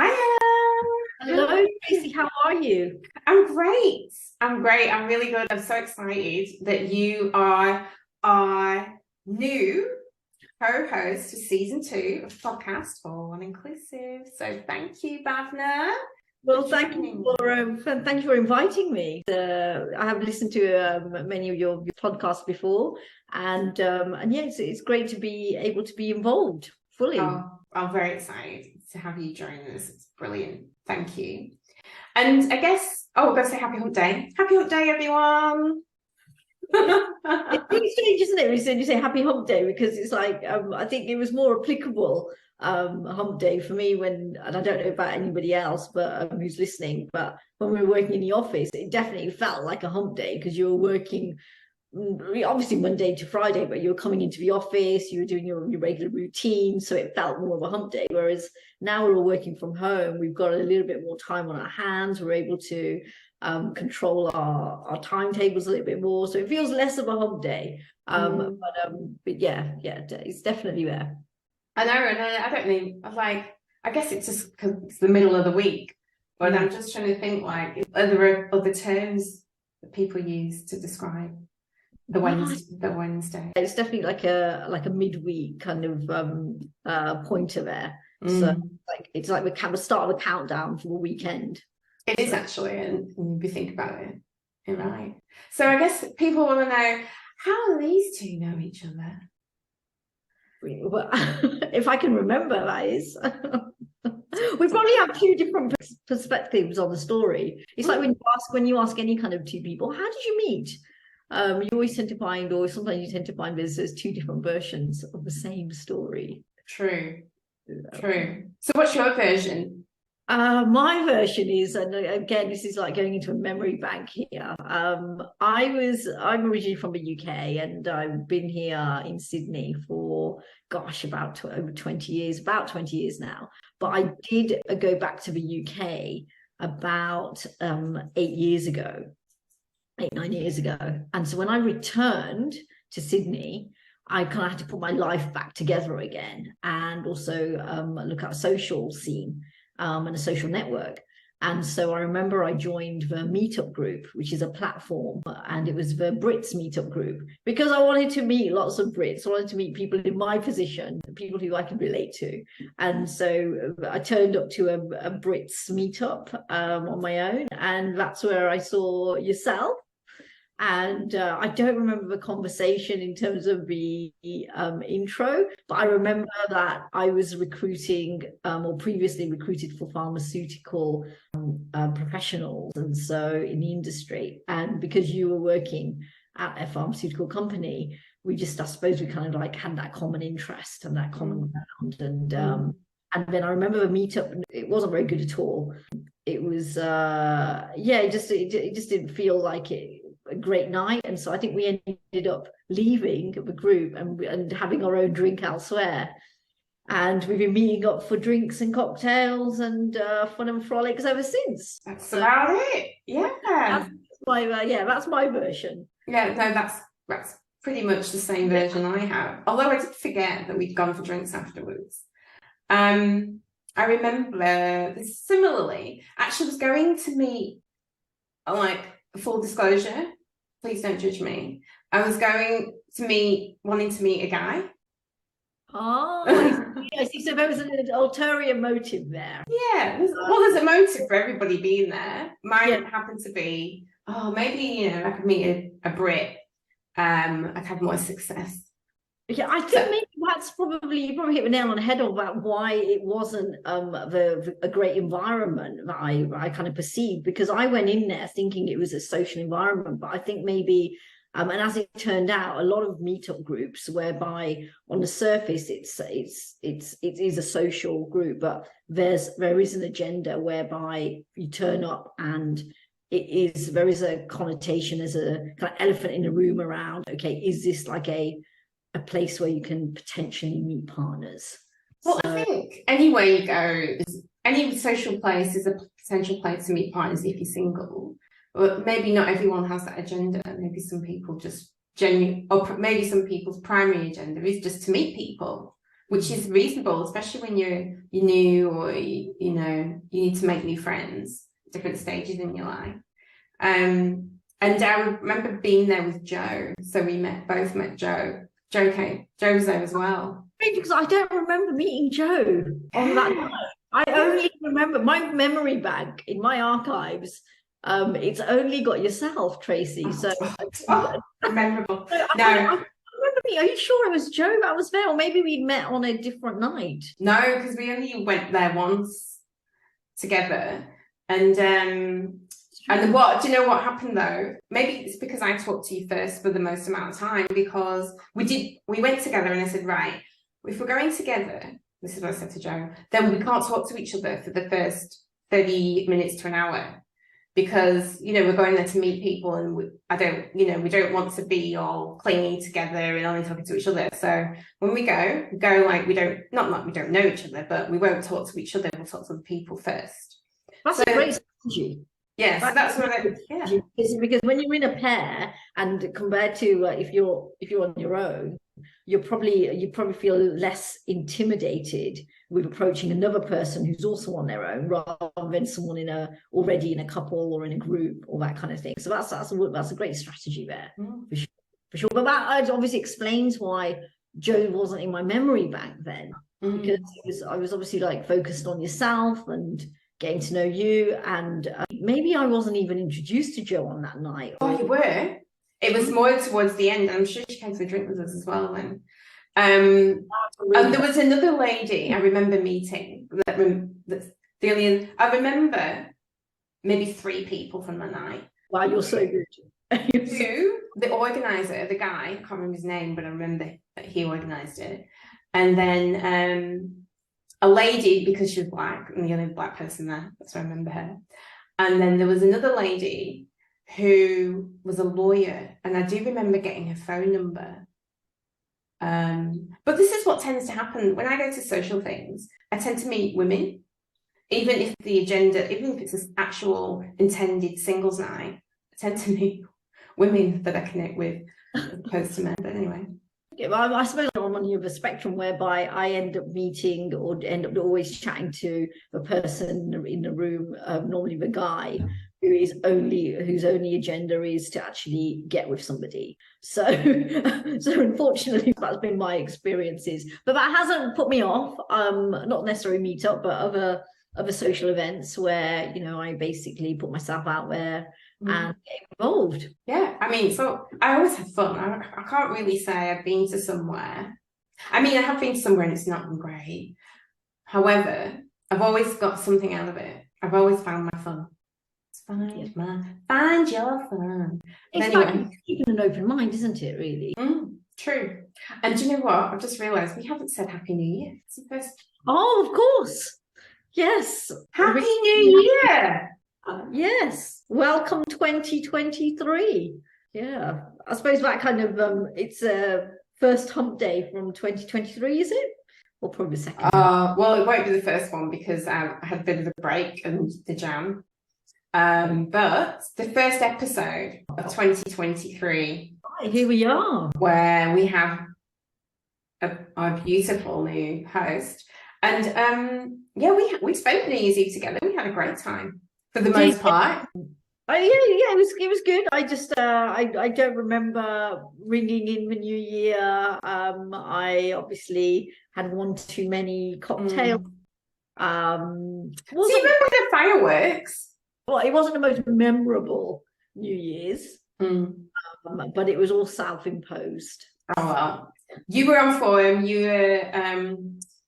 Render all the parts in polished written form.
Hiya. Hello, Tracy. How are you? I'm great. I'm great. I'm really good. I'm so excited that you are our new co-host for season 2 of podcast All One Inclusive. So thank you, Bhavna, Well, for joining. thank you for inviting me. I have listened to many of your podcasts before, and yeah, it's great to be able to be involved fully. Oh, I'm very excited to have you join us. It's brilliant. Thank you. And I guess, I've got to say happy hump day. Happy hump day, everyone. It's really strange, isn't it? When you say Happy Hump Day, because it's like I think it was more applicable Hump Day for me when, and I don't know about anybody else, but who's listening. But when we were working in the office, it definitely felt like a Hump Day because you were working obviously Monday to Friday, but you were coming into the office, you were doing your regular routine, so it felt more of a hump day. Whereas now we're all working from home, we've got a little bit more time on our hands, we're able to control our timetables a little bit more, so it feels less of a hump day. But yeah, it's definitely there. I know, and I don't mean, I guess it's just because it's the middle of the week, but I'm just trying to think, like, are there other terms that people use to describe the Wednesday? It's definitely like a midweek kind of pointer there. So it's like the start of the countdown for the weekend. It is actually, and if you think about it, you're right. So I guess people want to know, how do these two know each other? Well, if I can remember, that is. We probably have two different perspectives on the story. It's like when you ask any kind of two people, how did you meet? You always tend to find, or sometimes you tend to find there's two different versions of the same story. True. So what's your version? My version is, and again, this is like going into a memory bank here. I'm originally from the UK, and I've been here in Sydney for, about over 20 years, about 20 years now. But I did go back to the UK about 8 years ago, 9 years ago. And so when I returned to Sydney, I kind of had to put my life back together again, and also look at a social scene. And a social network. And so I remember I joined the Meetup group, which is a platform, and it was the Brits Meetup group, because I wanted to meet lots of Brits. I wanted to meet people in my position, people who I could relate to. And so I turned up to a Brits Meetup on my own, and that's where I saw yourself. And I don't remember the conversation in terms of the intro, but I remember that I was recruiting or previously recruited for pharmaceutical professionals, and so in the industry. And because you were working at a pharmaceutical company, I suppose we kind of like had that common interest and that common ground. And then I remember the meetup, it wasn't very good at all. It was, it just didn't feel like a great night. And so I think we ended up leaving the group and having our own drink elsewhere. And we've been meeting up for drinks and cocktails and fun and frolics ever since. That's about it. Yeah. That's my version. Yeah, no, that's pretty much the same version I have. Although I did forget that we'd gone for drinks afterwards. I remember this similarly. Actually, was going to meet, like, full disclosure, please don't judge me. I was wanting to meet a guy. Oh, I see. So there was an ulterior motive there. Yeah, there's a motive for everybody being there. Mine happened to be, maybe, I could meet a Brit. I'd have more success. Yeah, I think maybe that's you probably hit the nail on the head about why it wasn't a great environment that I kind of perceived, because I went in there thinking it was a social environment, but I think maybe and as it turned out, a lot of meetup groups whereby on the surface it is a social group, but there is an agenda whereby you turn up and there is a connotation, there's a kind of elephant in the room around, okay, is this like a place where you can potentially meet partners? Well, I think anywhere you go, any social place is a potential place to meet partners if you're single. But maybe not everyone has that agenda. Maybe some people just or maybe some people's primary agenda is just to meet people. which is reasonable, especially when you're new, or you know, you need to make new friends at different stages in your life. And I remember being there with Joe, so we both met Joe. Joe was there as well. Because I don't remember meeting Joe on that night. I only remember my memory bank in my archives. It's only got yourself, Tracy. So memorable. No, I remember me. Are you sure it was Joe that was there, or maybe we met on a different night? No, because we only went there once together, and what do you know what happened though? Maybe it's because I talked to you first for the most amount of time, because we went together, and I said, right, if we're going together, this is what I said to Joe, then we can't talk to each other for the first 30 minutes to an hour, because, you know, we're going there to meet people, and we don't want to be all clinging together and only talking to each other. So when we go like we don't know each other, but we won't talk to each other, we'll talk to the people first. That's a great strategy. Yes, yeah, that's what because when you're in a pair, and compared to if you're on your own, you probably feel less intimidated with approaching another person who's also on their own, rather than someone already in a couple or in a group, or that kind of thing. So that's a great strategy there, for sure. But that obviously explains why Joe wasn't in my memory bank then, because I was obviously like focused on yourself and getting to know you, and maybe I wasn't even introduced to Joe on that night. Oh, you were? It was more towards the end. I'm sure she came to a drink with us as well then. And there was another lady I remember meeting. I remember maybe 3 people from the night. Wow, you're so good. Two, the organizer, the guy, I can't remember his name, but I remember that he organized it. And then a lady, because she was black, and the only black person there, that's why I remember her. And then there was another lady who was a lawyer, and I do remember getting her phone number. But this is what tends to happen when I go to social things. I tend to meet women, even if it's an actual intended singles night. I tend to meet women that I connect with, as opposed to men. But anyway. Well, I suppose I'm on the other spectrum, whereby I end up meeting or end up always chatting to the person in the room, normally the guy, whose only agenda is to actually get with somebody. So unfortunately, that's been my experiences. But that hasn't put me off. Not necessarily meet up, but other social events where, you know, I basically put myself out there and get involved. Yeah, I mean, so I always have fun. I can't really say I've been to somewhere. I mean, I have been to somewhere and it's not been great. However, I've always got something out of it. I've always found my fun. Find your fun. It's anyway, like keeping an open mind, isn't it, really? True. And do you know what? I've just realised we haven't said Happy New Year. It's the first. Oh, of course. Yes. Happy New Year. Yes. Welcome 2023. Yeah. I suppose that kind of it's a first hump day from 2023, is it? Or probably the second. Well, it won't be the first one because I had a bit of a break and the jam. But the first episode of 2023. Right, here we are. Where we have a beautiful new host. And we spent New Year's Eve together. We had a great time for the most part. It was good. I just I don't remember ringing in the new year. I obviously had one too many cocktails. Do you remember the fireworks? Well, it wasn't the most memorable New Year's, but it was all self-imposed. Oh well, you were on form. You were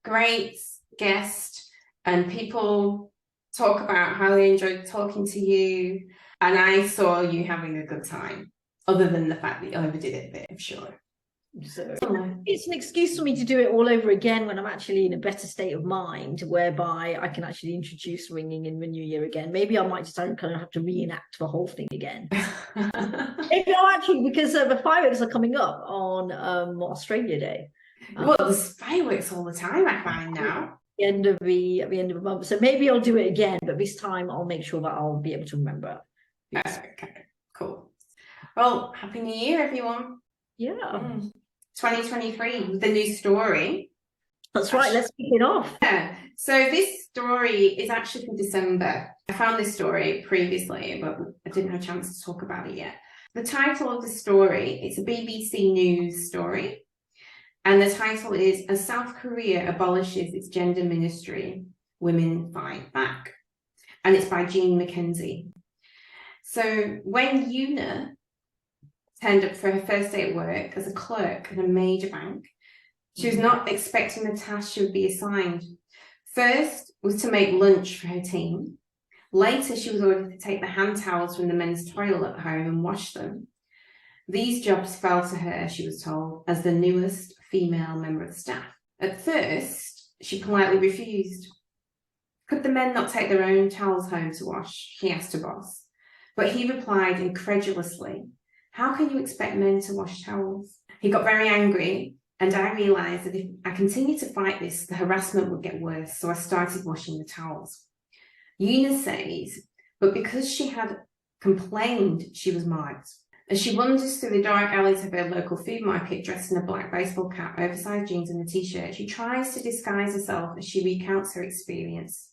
great guest, and people talk about how they enjoyed talking to you, and I saw you having a good time, other than the fact that you overdid it a bit, I'm sure. So it's an excuse for me to do it all over again when I'm actually in a better state of mind, whereby I can actually introduce ringing in the new year again. Maybe I might just kind of have to reenact the whole thing again. Actually, because the fireworks are coming up on Australia Day. Well, there's fireworks all the time, I find now. At the end of the month. So maybe I'll do it again, but this time I'll make sure that I'll be able to remember. Okay, cool. Well, Happy New Year, everyone. Yeah. 2023 with a new story. That's right. Let's kick it off. Yeah. So this story is actually from December. I found this story previously, but I didn't have a chance to talk about it yet. The title of the story, it's a BBC News story. And the title is As South Korea Abolishes Its Gender Ministry, Women Fight Back. And it's by Jean McKenzie. So when Yuna turned up for her first day at work as a clerk at a major bank, she was not expecting the task she would be assigned. First was to make lunch for her team. Later, she was ordered to take the hand towels from the men's toilet at home and wash them. These jobs fell to her, she was told, as the newest female member of the staff. At first, she politely refused. Could the men not take their own towels home to wash? She asked her boss. But he replied incredulously, how can you expect men to wash towels? He got very angry, and I realised that if I continued to fight this, the harassment would get worse, so I started washing the towels. Yuna says, but because she had complained, she was marked. As she wanders through the dark alleys of her local food market, dressed in a black baseball cap, oversized jeans and a t-shirt, she tries to disguise herself as she recounts her experience.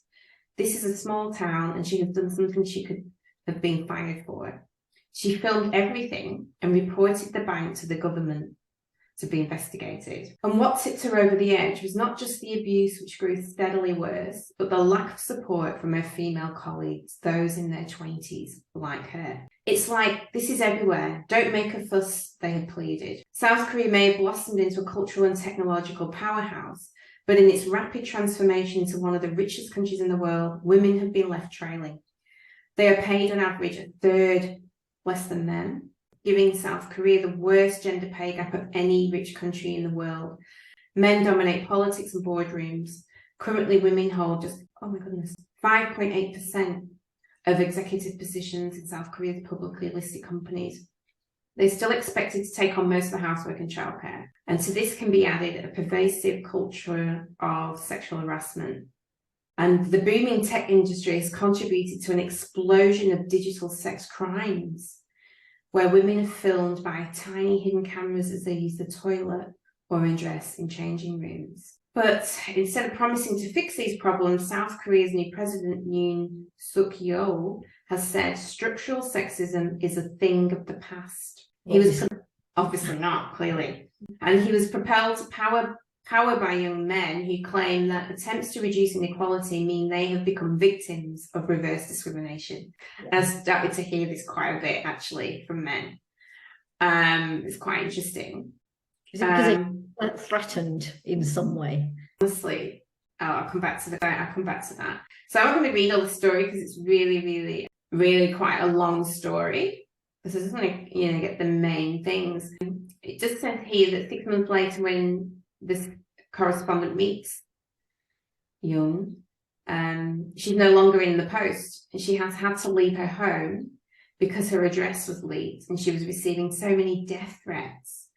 This is a small town, and she has done something she could have been fired for. She filmed everything and reported the bank to the government to be investigated. And what tipped her over the edge was not just the abuse, which grew steadily worse, but the lack of support from her female colleagues, those in their 20s like her. It's like, this is everywhere. Don't make a fuss, they had pleaded. South Korea may have blossomed into a cultural and technological powerhouse, but in its rapid transformation into one of the richest countries in the world, women have been left trailing. They are paid on average a third less than men, giving South Korea the worst gender pay gap of any rich country in the world. Men dominate politics and boardrooms. Currently, women hold just, 5.8% of executive positions in South Korea's publicly listed companies. They're still expected to take on most of the housework and childcare. And to this can be added a pervasive culture of sexual harassment. And the booming tech industry has contributed to an explosion of digital sex crimes, where women are filmed by tiny hidden cameras as they use the toilet or undress in changing rooms. But instead of promising to fix these problems, South Korea's new president, Yoon Suk-yeol, has said structural sexism is a thing of the past. He was obviously not, clearly. And he was propelled to power by young men who claim that attempts to reduce inequality mean they have become victims of reverse discrimination. Yeah. I've started to hear this quite a bit, actually, from men. It's quite interesting. Is it because they're threatened in some way? Honestly, I'll come back to that. So I'm going to read all the story because it's really, really, really quite a long story. So I just want to, get the main things. It just says here that 6 months later, when this correspondent meets Yoon, she's no longer in the post, and she has had to leave her home because her address was leaked, and she was receiving so many death threats.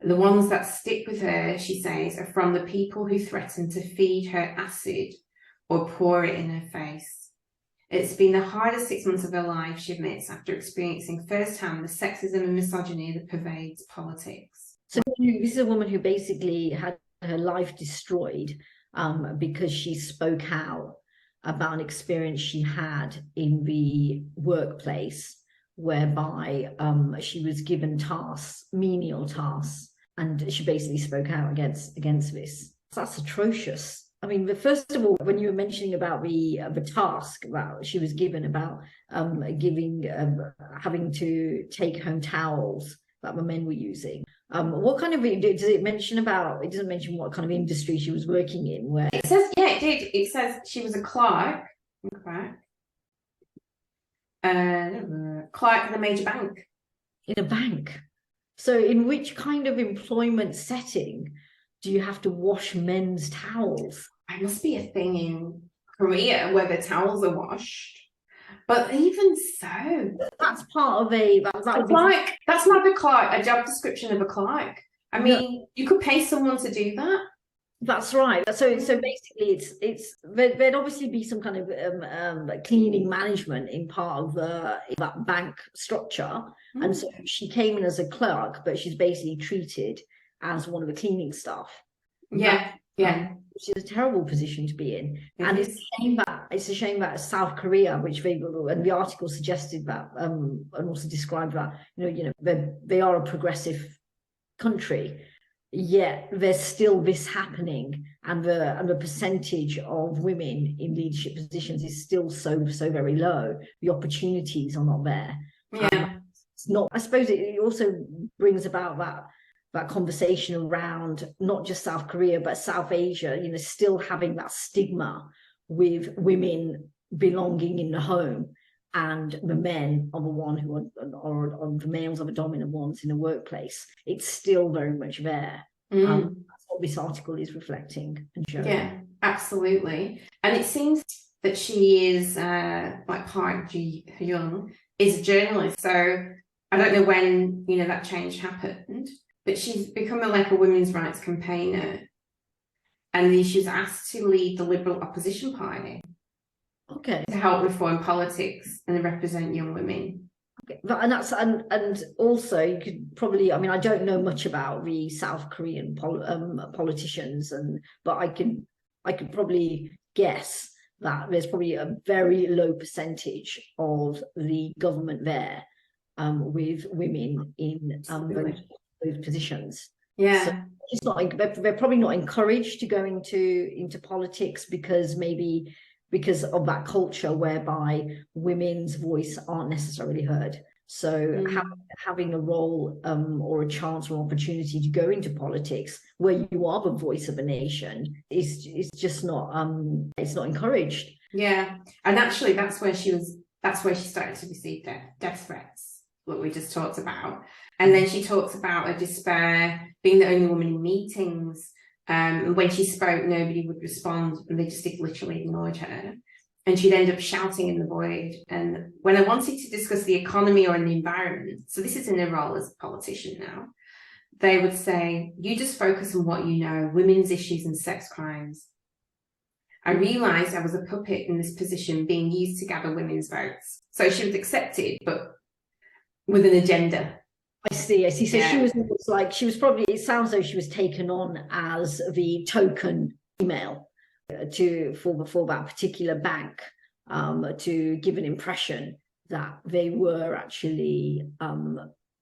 The ones that stick with her, she says, are from the people who threaten to feed her acid or pour it in her face. It's been the hardest 6 months of her life, she admits, after experiencing firsthand the sexism and misogyny that pervades politics. So this is a woman who basically had her life destroyed because she spoke out about an experience she had in the workplace, whereby she was given tasks, menial tasks, and she basically spoke out against this. That's atrocious. I mean, first of all, when you were mentioning about the task that she was given about having to take home towels that the men were using, what kind of, does it mention about, it doesn't mention what kind of industry she was working in? Where it says, yeah, it did. It says she was a clerk at a major bank. In a bank. So in which kind of employment setting do you have to wash men's towels? It must be a thing in Korea where the towels are washed. But even so, that's part of a clerk. That's not a job description of a clerk. I mean, you could pay someone to do that. That's right. So basically, there'd obviously be some kind of cleaning management in part of that bank structure, and so she came in as a clerk, but she's basically treated as one of the cleaning staff. Yeah, Yeah. Which is a terrible position to be in. It and is. it's a shame that South Korea, which and the article suggested that, and also described that, they are a progressive country, yet there's still this happening, and the percentage of women in leadership positions is still so very low. The opportunities are not there. Yeah. It's not. I suppose it also brings about that conversation around not just South Korea but South Asia, still having that stigma with women belonging in the home, and the men are the one who are the males are the dominant ones in the workplace. It's still very much there. That's what this article is reflecting and showing. Yeah, absolutely. And it seems that she is, like Park Ji-hyun, is a journalist. So I don't know when, that change happened, but she's become a women's rights campaigner. And she was asked to lead the Liberal opposition party. Okay. To help reform politics and represent young women. Okay. And also you could probably, I don't know much about the South Korean politicians, but I could probably guess that there's probably a very low percentage of the government there with women in those positions. Yeah. So it's not, they're probably not encouraged to go into politics because of that culture whereby women's voice aren't necessarily heard. So having a role or a chance or opportunity to go into politics where you are the voice of a nation is just not it's not encouraged. Yeah, and actually that's where she started to receive death threats, what we just talked about. And then she talks about her despair, being the only woman in meetings. When she spoke, nobody would respond, and they just literally ignored her. And she'd end up shouting in the void. And when I wanted to discuss the economy or the environment, so this is in her role as a politician now, they would say, "You just focus on what you know, women's issues and sex crimes." I realised I was a puppet in this position being used to gather women's votes. So she was accepted, but with an agenda. I see. So yeah. She was probably, it sounds like she was taken on as the token female for that particular bank, to give an impression that they were actually,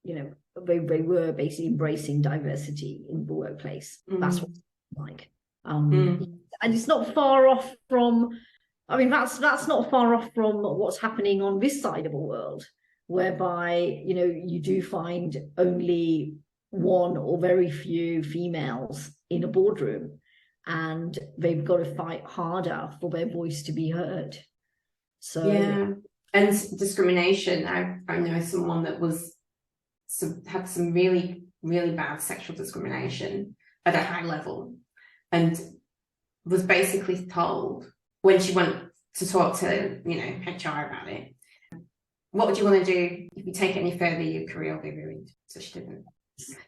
they were basically embracing diversity in the workplace. That's what it's like. And it's not far off from, that's not far off from what's happening on this side of the world, whereby you do find only one or very few females in a boardroom, and they've got to fight harder for their voice to be heard. So yeah, and discrimination. I know someone that had some really, really bad sexual discrimination at a high level, and was basically told when she went to talk to HR about it, what would you want to do if you take it any further? Your career will be ruined. So she didn't.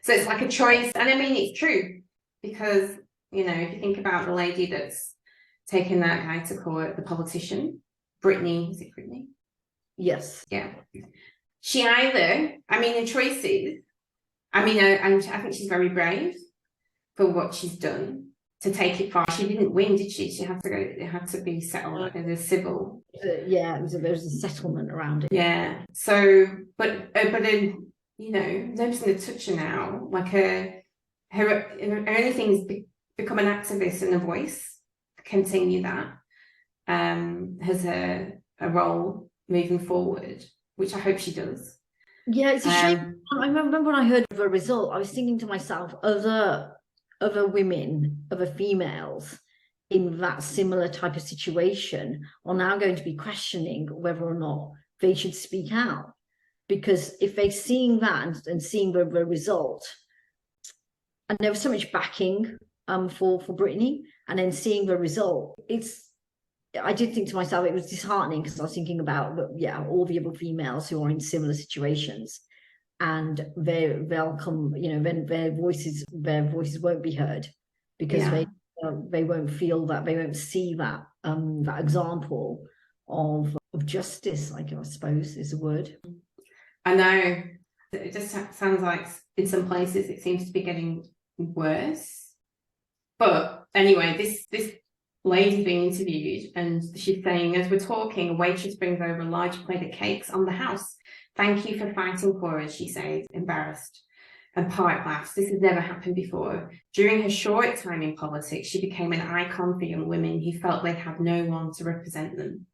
So it's like a choice, and it's true, because if you think about the lady that's taken that guy to court, the politician, Brittany, is it Brittany? Yes. Yeah. She either, the choices. And I think she's very brave for what she's done to take it far. She didn't win, did she? She had to go. It had to be settled as a civil. Yeah, there was a settlement around it. Yeah. So, but then nobody's going to touch her now. Like her only thing is become an activist and a voice. Continue that as a role moving forward, which I hope she does. Yeah, it's a shame. I remember when I heard of a result, I was thinking to myself, other women, other females in that similar type of situation are now going to be questioning whether or not they should speak out. Because if they're seeing that and seeing the result, and there was so much backing for Brittany, and then seeing the result, I did think to myself it was disheartening, because I was thinking about all the other females who are in similar situations, and they'll come, then their voices won't be heard, because they won't feel that, they won't see that that example of justice, I suppose is the word. I know. It just sounds like in some places it seems to be getting worse. But anyway, this lady's being interviewed, and she's saying, as we're talking, a waitress brings over a large plate of cakes on the house. Thank you for fighting for us, she says, embarrassed. And Park laughs. This has never happened before. During her short time in politics, she became an icon for young women who felt they had no one to represent them.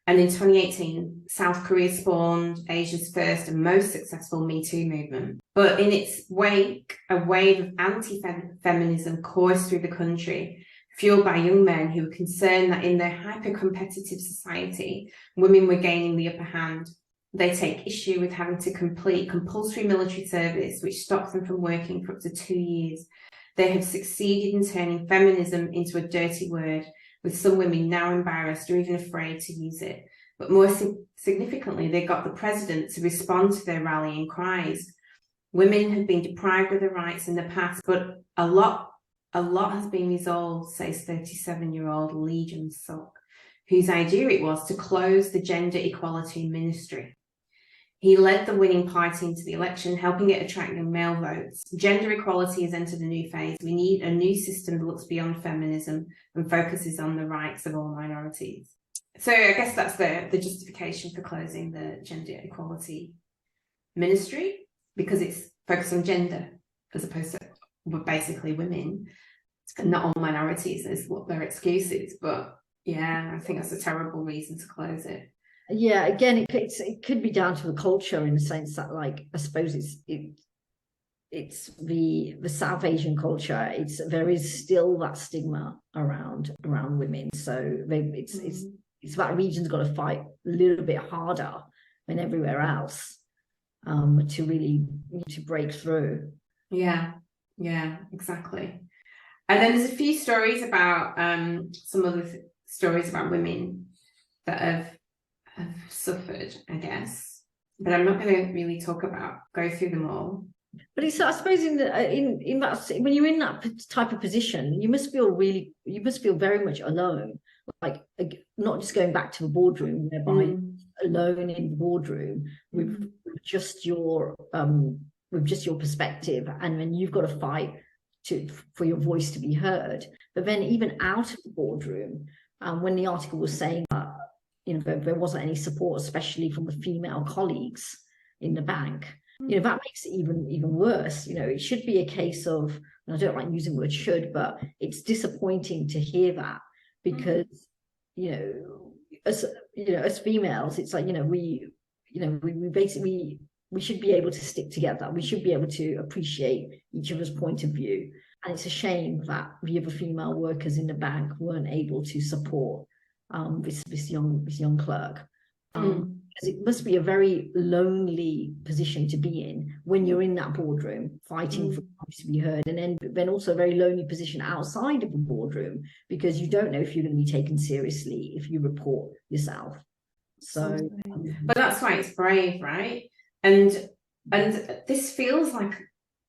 And in 2018, South Korea spawned Asia's first and most successful Me Too movement. But in its wake, a wave of anti-feminism coursed through the country, fueled by young men who were concerned that in their hyper-competitive society, women were gaining the upper hand. They take issue with having to complete compulsory military service, which stops them from working for up to 2 years. They have succeeded in turning feminism into a dirty word, with some women now embarrassed or even afraid to use it. But more significantly, they got the president to respond to their rallying cries. Women have been deprived of their rights in the past, but a lot has been resolved, says 37-year-old Lee Jun-suk, whose idea it was to close the gender equality ministry. He led the winning party into the election, helping it attract young male votes. Gender equality has entered a new phase. We need a new system that looks beyond feminism and focuses on the rights of all minorities. So I guess that's the justification for closing the gender equality ministry, because it's focused on gender as opposed to basically women, and not all minorities is what their excuse is. But yeah, I think that's a terrible reason to close it. Yeah, again, it could be down to the culture, in the sense that, like, I suppose it's the South Asian culture. There is still that stigma around women, so it's that region's got to fight a little bit harder than everywhere else to really break through. Yeah, exactly. And then there's a few stories about some other stories about women that have suffered, I guess, but I'm not going to really go through them all. But it's, I suppose, in that, when you're in that type of position, you must feel very much alone. Like, not just going back to the boardroom, whereby alone in the boardroom with just your perspective, and then you've got to fight for your voice to be heard. But then even out of the boardroom, when the article was saying that, there wasn't any support, especially from the female colleagues in the bank, that makes it even worse. It should be a case of, and I don't like using the word should, but it's disappointing to hear that, because as females, it's like, we basically, we should be able to stick together. We should be able to appreciate each other's point of view. And it's a shame that the other female workers in the bank weren't able to support this young clerk. Because it must be a very lonely position to be in when you're in that boardroom fighting for voice to be heard, and then also a very lonely position outside of the boardroom, because you don't know if you're going to be taken seriously if you report yourself. So, but that's why it's brave, right? And this feels like,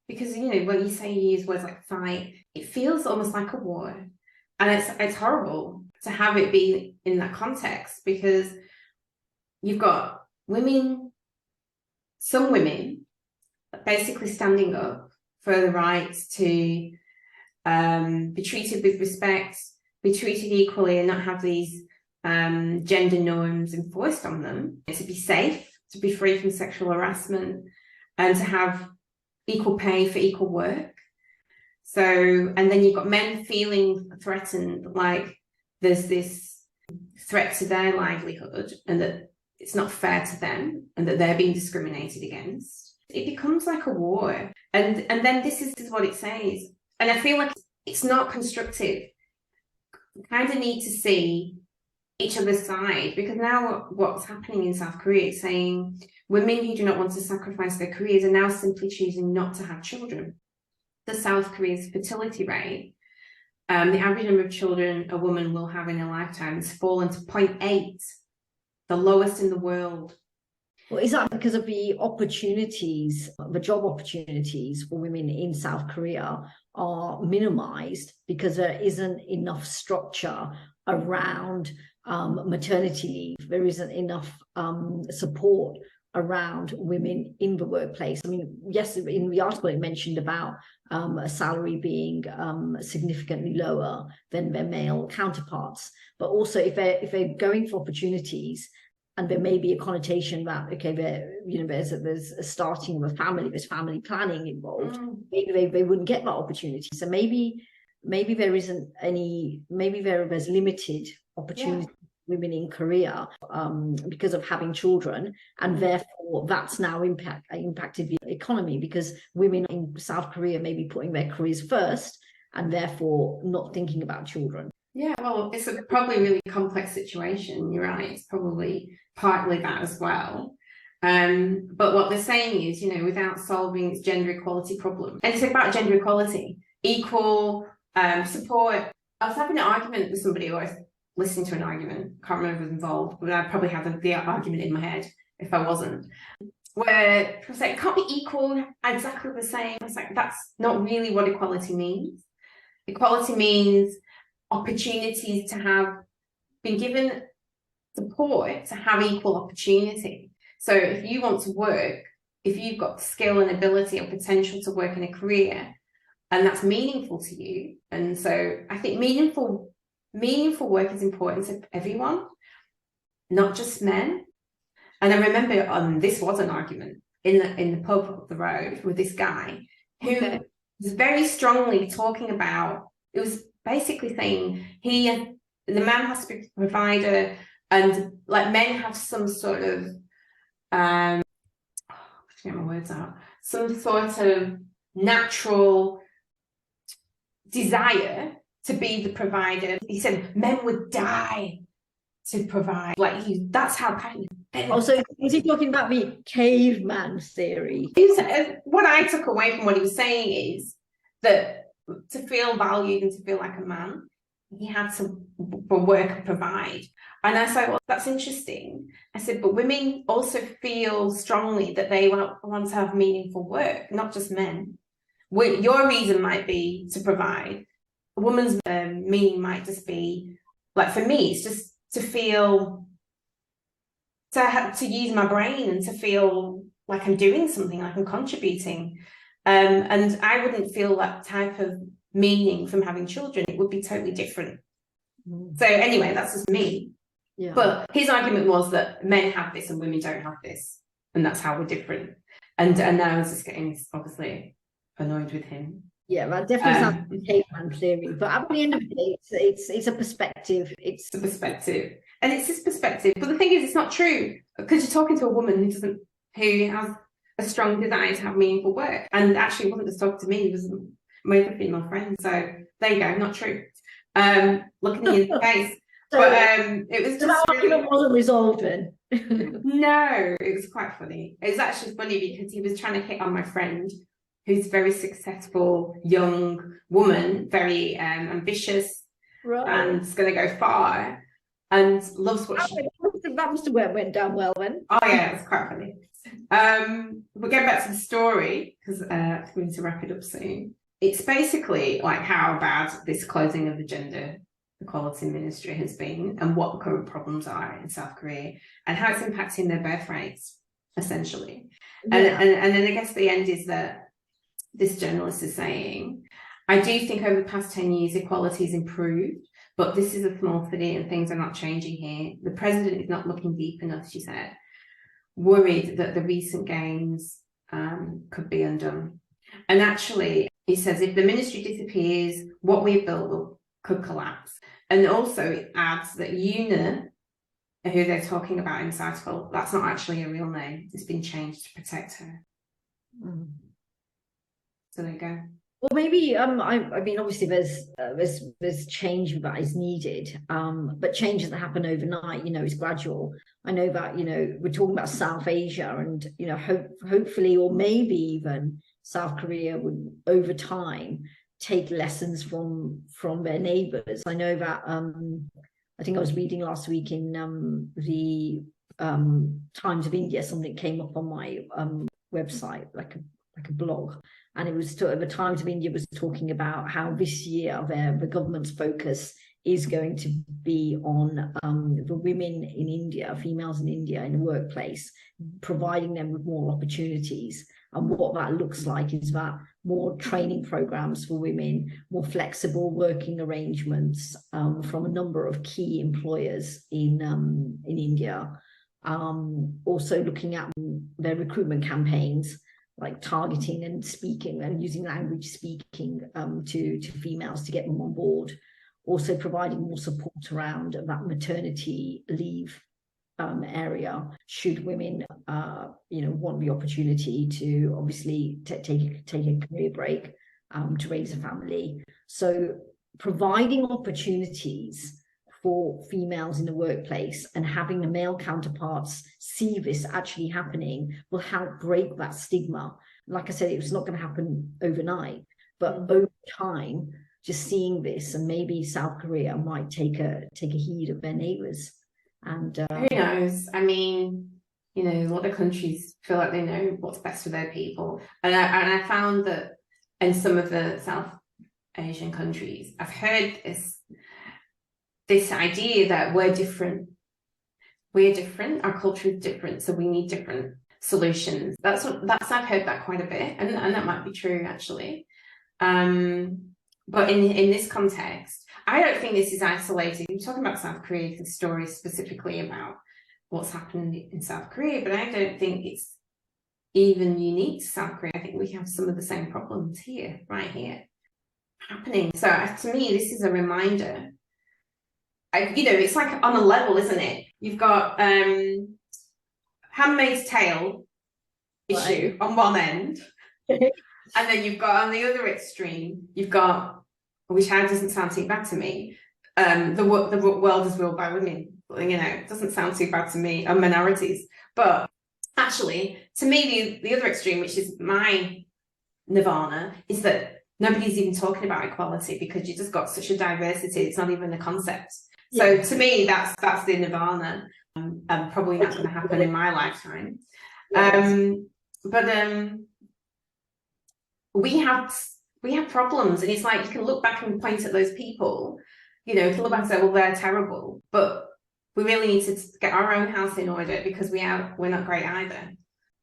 because when you say you use words like fight, it feels almost like a war, and it's horrible to have it be in that context, because you've got some women basically standing up for the right to be treated with respect, be treated equally, and not have these gender norms enforced on them, to be safe, to be free from sexual harassment, and to have equal pay for equal work. So, and then you've got men feeling threatened, like there's this threat to their livelihood, and that it's not fair to them, and that they're being discriminated against. It becomes like a war. And then this is what it says. And I feel like it's not constructive. We kind of need to see each other's side, because now what's happening in South Korea is saying women who do not want to sacrifice their careers are now simply choosing not to have children. The South Korea's fertility rate, the average number of children a woman will have in her lifetime, has fallen to 0.8, the lowest in the world. Well, is that because of the opportunities, the job opportunities for women in South Korea are minimized because there isn't enough structure around maternity leave? There isn't enough support around women in the workplace. I mean, yes, in the article it mentioned about a salary being significantly lower than their male counterparts, but also if they're going for opportunities, and there may be a connotation that, okay, there's a starting of a family, there's family planning involved. Maybe they wouldn't get that opportunity. So maybe there isn't any. Maybe there's limited opportunity. Yeah. Women in Korea because of having children, and therefore that's now impacted the economy, because women in South Korea may be putting their careers first and therefore not thinking about children. Yeah, well, it's probably a really complex situation. You're right. It's probably partly that as well. But what they're saying is, without solving its gender equality problem, and it's about gender equality, equal support. I was having an argument with somebody, or I was listening to an argument, can't remember who was involved, but I probably had the argument in my head if I wasn't, where people say it can't be equal, exactly the same. It's like, that's not really what equality means. Equality means opportunities to have been given support to have equal opportunity. So if you want to work, if you've got skill and ability or potential to work in a career, and that's meaningful to you, and so I think meaningful work is important to everyone, not just men. And I remember this was an argument in the pub up the road with this guy who was very strongly talking about, it was basically saying the man has to be a provider, and like men have some sort of get my words out, some sort of natural desire to be the provider. He said men would die to provide. Like that's how kind of. Also, was he talking about the caveman theory? What I took away from what he was saying is that to feel valued and to feel like a man, he had to work and provide. And I said, well, that's interesting. I said, but women also feel strongly that they want to have meaningful work, not just men. Your reason might be to provide. A woman's meaning might just be, like for me, it's just to feel, to use my brain and to feel like I'm doing something, like I'm contributing. And I wouldn't feel that type of meaning from having children. It would be totally different. So anyway, that's just me. Yeah. But his argument was that men have this and women don't have this, and that's how we're different. And now I was just getting obviously annoyed with him. Yeah, that definitely sounds like caveman theory. But at the end of the day, it's a perspective. It's a perspective, and it's his perspective. But the thing is, it's not true, because you're talking to a woman who has a strong desire to have meaningful work, and actually wasn't just talking to me; it was my other female friend. So there you go, not true. Looking in the face, so, but it was just that argument wasn't resolved then. No, it was quite funny. It was actually funny because he was trying to hit on my friend, who's a very successful young woman, very ambitious, right, and is going to go far, and loves what she. That must have went down well then. Oh yeah, it's quite funny. We'll get back to the story because we need to wrap it up soon. It's basically like how bad this closing of the gender equality ministry has been, and what the current problems are in South Korea, and how it's impacting their birth rates, essentially. Yeah. And then I guess the end is that this journalist is saying, I do think over the past 10 years equality has improved, but this is a small city and things are not changing here. The president is not looking deep enough, she said, worried that the recent gains could be undone. And actually, he says, if the ministry disappears, what we've built could collapse. And also it adds that Una, who they're talking about in this article, that's not actually a real name. It's been changed to protect her. So there you go. Well, maybe I mean, obviously there's change that is needed, but change doesn't happen overnight. It's gradual. I know that we're talking about South Asia, and hopefully, or maybe even South Korea would over time take lessons from their neighbors. I know that I think I was reading last week in the Times of India, something came up on my website, like a blog, and it was the Times of India was talking about how this year the government's focus is going to be on the women in India, females in India in the workplace, providing them with more opportunities. And what that looks like is that more training programs for women, more flexible working arrangements from a number of key employers in India. Also looking at their recruitment campaigns, like targeting and speaking and using language speaking to females to get them on board. Also providing more support around that maternity leave area, should women want the opportunity to obviously take a career break to raise a family. So providing opportunities for females in the workplace and having the male counterparts see this actually happening will help break that stigma. Like I said, it's not going to happen overnight, but over time, just seeing this, and maybe South Korea might take a heed of their neighbours. And who knows? I mean, you know, a lot of countries feel like they know what's best for their people, and I found that in some of the South Asian countries, I've heard this idea that we're different, our culture is different, so we need different solutions. I've heard that quite a bit, and that might be true actually. But in this context, I don't think this is isolated. You're talking about South Korea, the story specifically about what's happening in South Korea, but I don't think it's even unique to South Korea. I think we have some of the same problems here, right here, happening. So to me, this is a reminder. It's like on a level, isn't it? You've got Handmaid's Tale issue on one end, and then you've got on the other extreme, you've got, which doesn't sound too bad to me, the world is ruled by women. It doesn't sound too bad to me, and minorities. But actually, to me, the other extreme, which is my nirvana, is that nobody's even talking about equality because you just got such a diversity. It's not even a concept. So to me, that's the nirvana, and probably not going to happen in my lifetime. But we have problems, and it's like you can look back and point at those people. You can look back and say, well, they're terrible, but we really need to get our own house in order because we're not great either.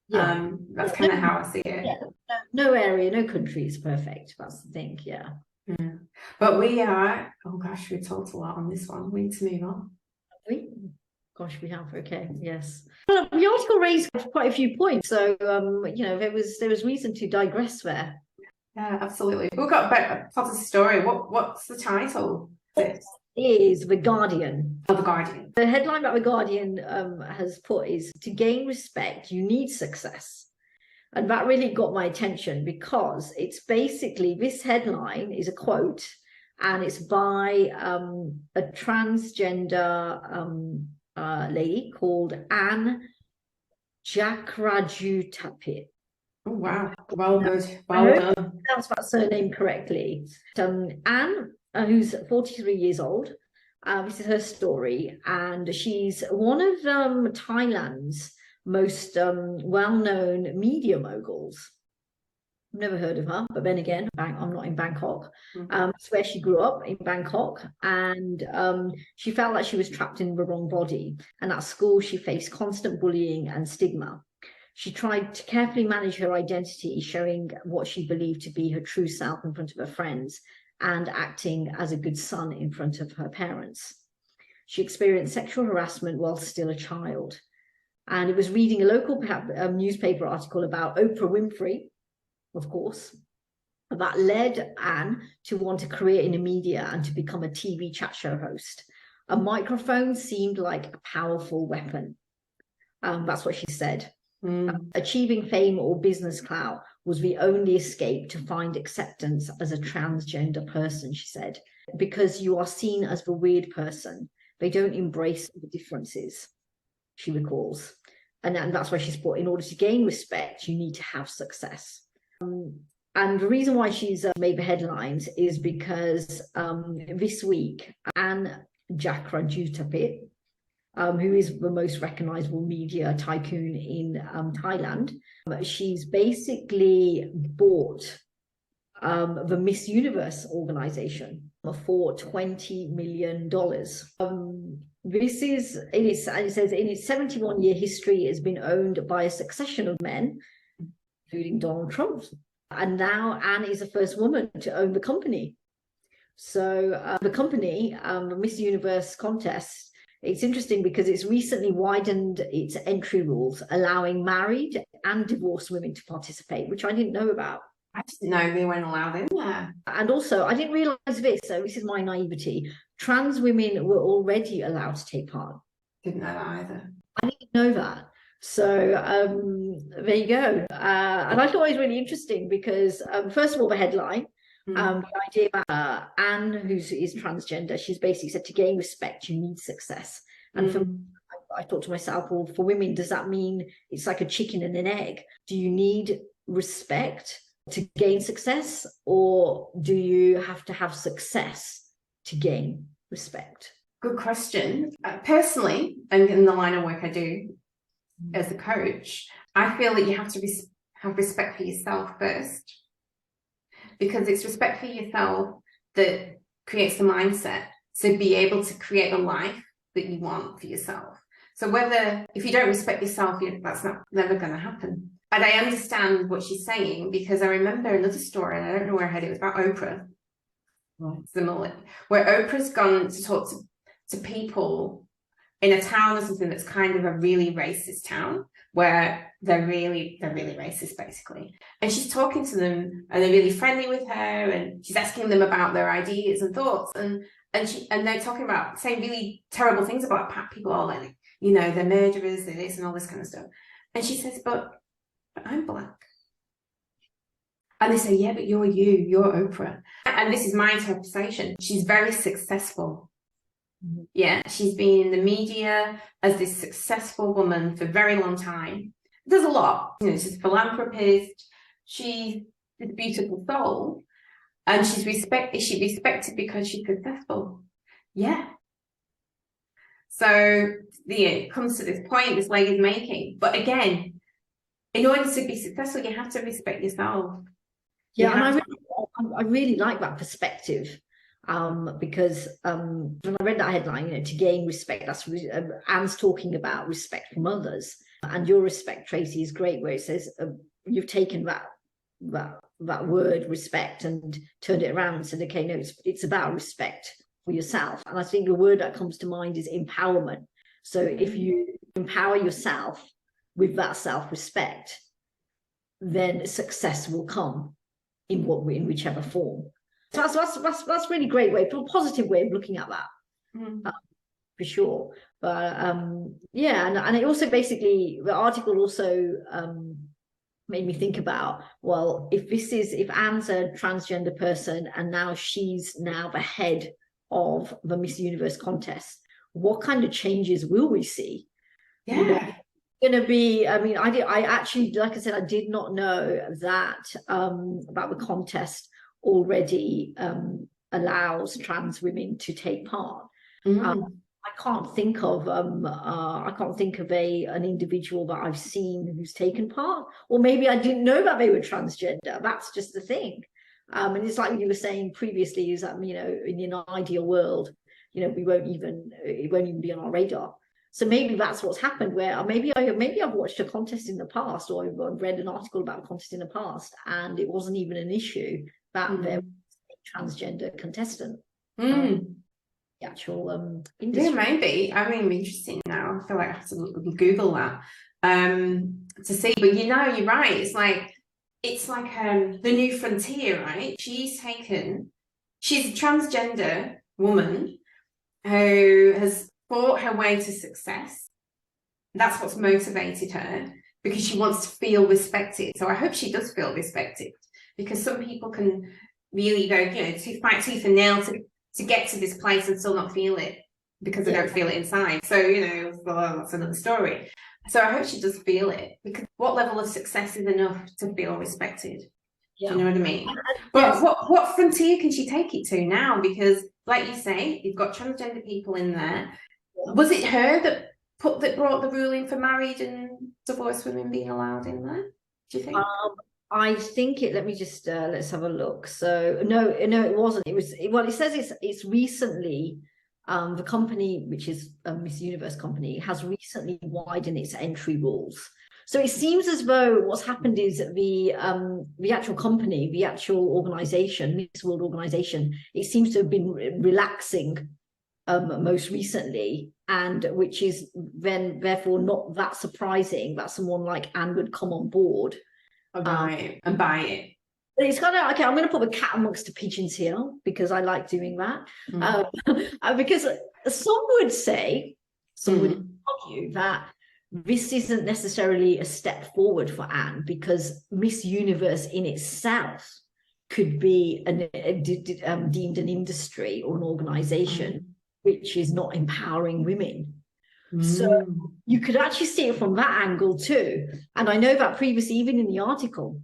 Yeah. That's kind of how I see it. Yeah. No area, no country is perfect. That's the thing. Yeah. But we are, oh gosh, we talked a lot on this one. We need to move on. Gosh, we have. Okay, yes. Well, the article raised quite a few points, so there was reason to digress there. Yeah, absolutely. We've got a part of the story. What's the title? It is The Guardian. Oh, The Guardian. The headline that The Guardian has put is, "To gain respect, you need success." And that really got my attention because it's basically, this headline is a quote, and it's by a transgender lady called Anne Jakrajutapit. Oh, wow. Well, good. Well done. Pronounce that surname correctly. Anne, who's 43 years old, this is her story, and she's one of Thailand's most well-known media moguls. I've never heard of her, but then again, I'm not in Bangkok. It's where she grew up, in Bangkok, and she felt like she was trapped in the wrong body. And at school, she faced constant bullying and stigma. She tried to carefully manage her identity, showing what she believed to be her true self in front of her friends and acting as a good son in front of her parents. She experienced sexual harassment while still a child. And it was reading a local newspaper article about Oprah Winfrey, of course, that led Anne to want a career in the media and to become a TV chat show host. A microphone seemed like a powerful weapon. That's what she said. Achieving fame or business clout was the only escape to find acceptance as a transgender person, she said, because you are seen as the weird person. They don't embrace the differences, she recalls. And that's why she's put, in order to gain respect, you need to have success. And the reason why she's made the headlines is because this week, Anne Jakrajutapit, who is the most recognizable media tycoon in Thailand, she's basically bought the Miss Universe organization. for $20 million. This is, it says, in its 71-year history, it has been owned by a succession of men, including Donald Trump. And now Anne is the first woman to own the company. So the company, the Miss Universe contest, it's interesting because it's recently widened its entry rules, allowing married and divorced women to participate, which I didn't know about. I didn't know they weren't allowed in there. And also, I didn't realize this, so this is my naivety. Trans women were already allowed to take part. Didn't know that either. I didn't know that. So there you go. And I thought it was really interesting because, first of all, the headline, the idea about Anne, who is transgender, she's basically said to gain respect, you need success. And for I thought to myself, well, for women, does that mean it's like a chicken and an egg? Do you need respect to gain success, or do you have to have success to gain respect? Good question. Personally, and in the line of work I do as a coach, I feel that you have to have respect for yourself first, because it's respect for yourself that creates the mindset to be able to create a life that you want for yourself. So if you don't respect yourself, that's never going to happen. And I understand what she's saying, because I remember another story, and I don't know where I heard it, was about Oprah. Similarly, where Oprah's gone to talk to people in a town or something that's kind of a really racist town, where they're really racist, basically. And she's talking to them, and they're really friendly with her, and she's asking them about their ideas and thoughts, and they're talking about saying really terrible things about people, all like, they're murderers, they're this and all this kind of stuff. And she says, but I'm Black. And they say, yeah, but you're Oprah. And this is my interpretation. She's very successful. Yeah, she's been in the media as this successful woman for a very long time. Does a lot. She's a philanthropist. She's this beautiful soul. And is she respected because she's successful? Yeah. So it comes to this point this lady is making. But again, in order to be successful, you have to respect yourself. Yeah, and I really like that perspective, because when I read that headline, to gain respect, that's Anne's talking about respect from others, and your respect, Tracy, is great, where it says you've taken that word respect and turned it around and said, okay, no, it's about respect for yourself. And I think the word that comes to mind is empowerment. So if you empower yourself with that self-respect, then success will come in whichever form. So that's really great way, a positive way of looking at that, for sure. But and it also basically, the article also made me think about, well, if Anne's a transgender person and now she's the head of the Miss Universe contest, what kind of changes will we see? Yeah. Going to be, I actually, like I said, I did not know that about the contest already allows trans women to take part. I can't think of an individual that I've seen who's taken part, or maybe I didn't know that they were transgender. That's just the thing. And it's like you were saying previously, is that in an ideal world, it won't even be on our radar. So maybe that's what's happened, where maybe I've watched a contest in the past, or I've read an article about a contest in the past, and it wasn't even an issue that there was a transgender contestant. The actual industry. Yeah, maybe. I'm interested now. I feel like I have to Google that to see. But you're right. It's like the new frontier, right? She's a transgender woman who has fought her way to success. That's what's motivated her, because she wants to feel respected. So I hope she does feel respected, because some people can really go, to fight tooth and nail to get to this place and still not feel it, because they don't feel it inside. So, that's another story. So I hope she does feel it, because what level of success is enough to feel respected? Yeah. Do you know what I mean? But what frontier can she take it to now? Because, like you say, you've got transgender people in there. Was it her that brought the ruling for married and divorced women being allowed in there, do you think? I think it. Let me just let's have a look. So no, it wasn't. It was well. It says it's recently. The company, which is a Miss Universe company, has recently widened its entry rules. So it seems as though what's happened is the actual company, the actual organization, Miss World organization, it seems to have been relaxing most recently, and which is then therefore not that surprising that someone like Anne would come on board. Right, and buy it. It's kind of okay. I'm going to put the cat amongst the pigeons here because I like doing that. Because some would say, some would argue that this isn't necessarily a step forward for Anne, because Miss Universe in itself could be deemed an industry or an organization which is not empowering women. So you could actually see it from that angle too. And I know that previously, even in the article,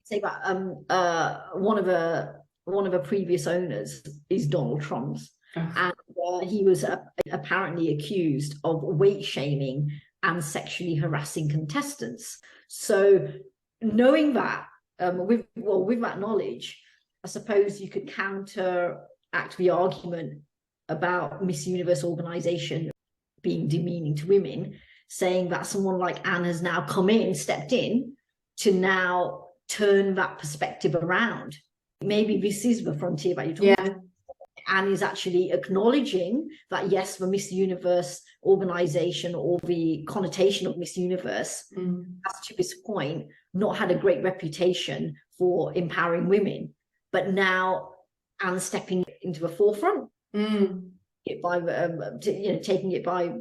say that one of the previous owners is Donald Trump's, and he was apparently accused of weight shaming and sexually harassing contestants. So knowing that, with that knowledge, I suppose you could counteract the argument about Miss Universe organization being demeaning to women, saying that someone like Anne has now stepped in to now turn that perspective around. Maybe this is the frontier that you're talking about. Anne is actually acknowledging that, yes, the Miss Universe organization, or the connotation of Miss Universe, has to this point not had a great reputation for empowering women, but now Anne's stepping into the forefront by taking it by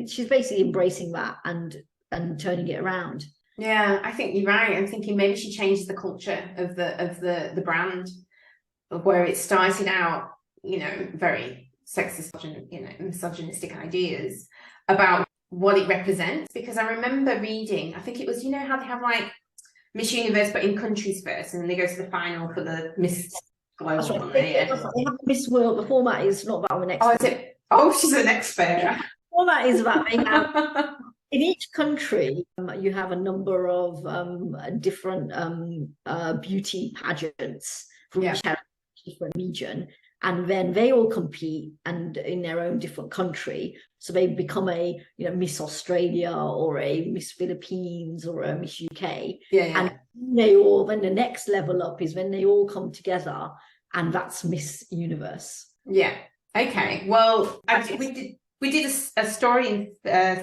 she's basically embracing that and turning it around. Yeah, I think you're right. I'm thinking maybe she changes the culture of the brand, of where it started out, very sexist, misogynistic ideas about what it represents. Because I remember reading, I think it was, how they have like Miss Universe but in countries first, and then they go to the final for the Miss Global one. They have Miss World. The format is not about the next. Oh, is it? Oh, she's an expert. The format is about they have. In each country, you have a number of different beauty pageants from each different region, and then they all compete and in their own different country. So they become a Miss Australia or a Miss Philippines or a Miss UK. And then the next level up is when they all come together, and that's Miss Universe. Yeah. Okay. Well, we did a story in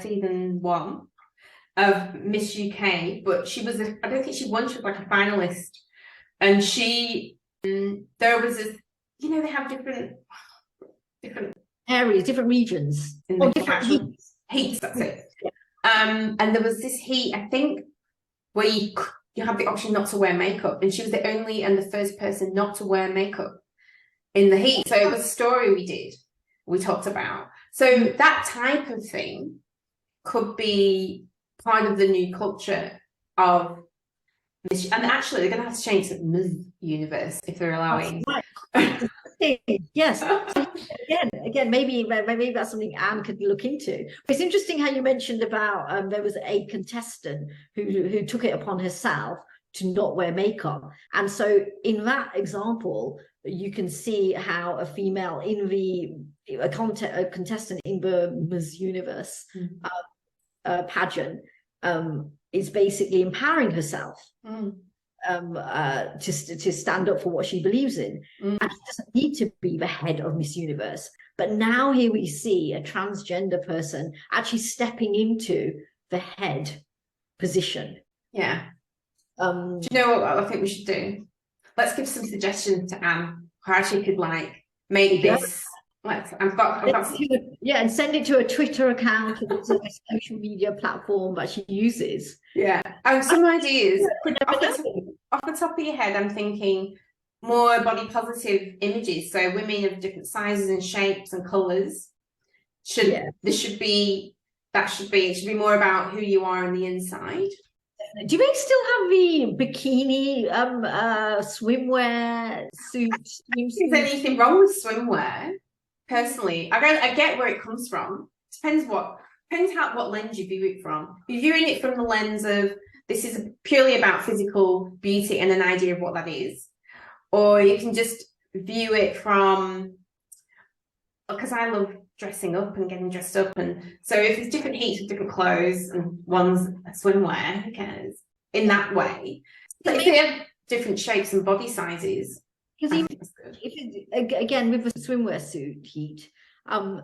season 1 of Miss UK, but she was I don't think she won. She was like a finalist, and there was this, they have different areas, different regions, in the different heats. That's it. And there was this heat, I think, where you have the option not to wear makeup, and she was the only and the first person not to wear makeup in the heat. So it was a story we talked about. So that type of thing could be part of the new culture of Miss. And actually, they're going to have to change to Miss Universe if they're allowing. Yes. Again, maybe that's something Anne could look into. But it's interesting how you mentioned about there was a contestant who took it upon herself to not wear makeup, and so in that example, you can see how a female in a contestant in the Miss Universe pageant is basically empowering herself to stand up for what she believes in. And she doesn't need to be the head of Miss Universe. But now here we see a transgender person actually stepping into the head position. Yeah. Do you know what I think we should do? Let's give some suggestions to Anne how she could make this. And send it to a Twitter account or a social media platform that she uses. Yeah. Some ideas. Off the top of your head, I'm thinking more body positive images. So women of different sizes and shapes and colours. It should be more about who you are on the inside. Do they still have the bikini swimwear suit? Is there anything wrong with swimwear? Personally, I get where it comes from. Depends what lens you view it from. If you're viewing it from the lens of this is purely about physical beauty and an idea of what that is. Or you can just view it from, because I love dressing up and getting dressed up. And so if there's different heats with different clothes and one's swimwear, who cares? In that way. But if they have different shapes and body sizes, because again, with the swimwear suit heat,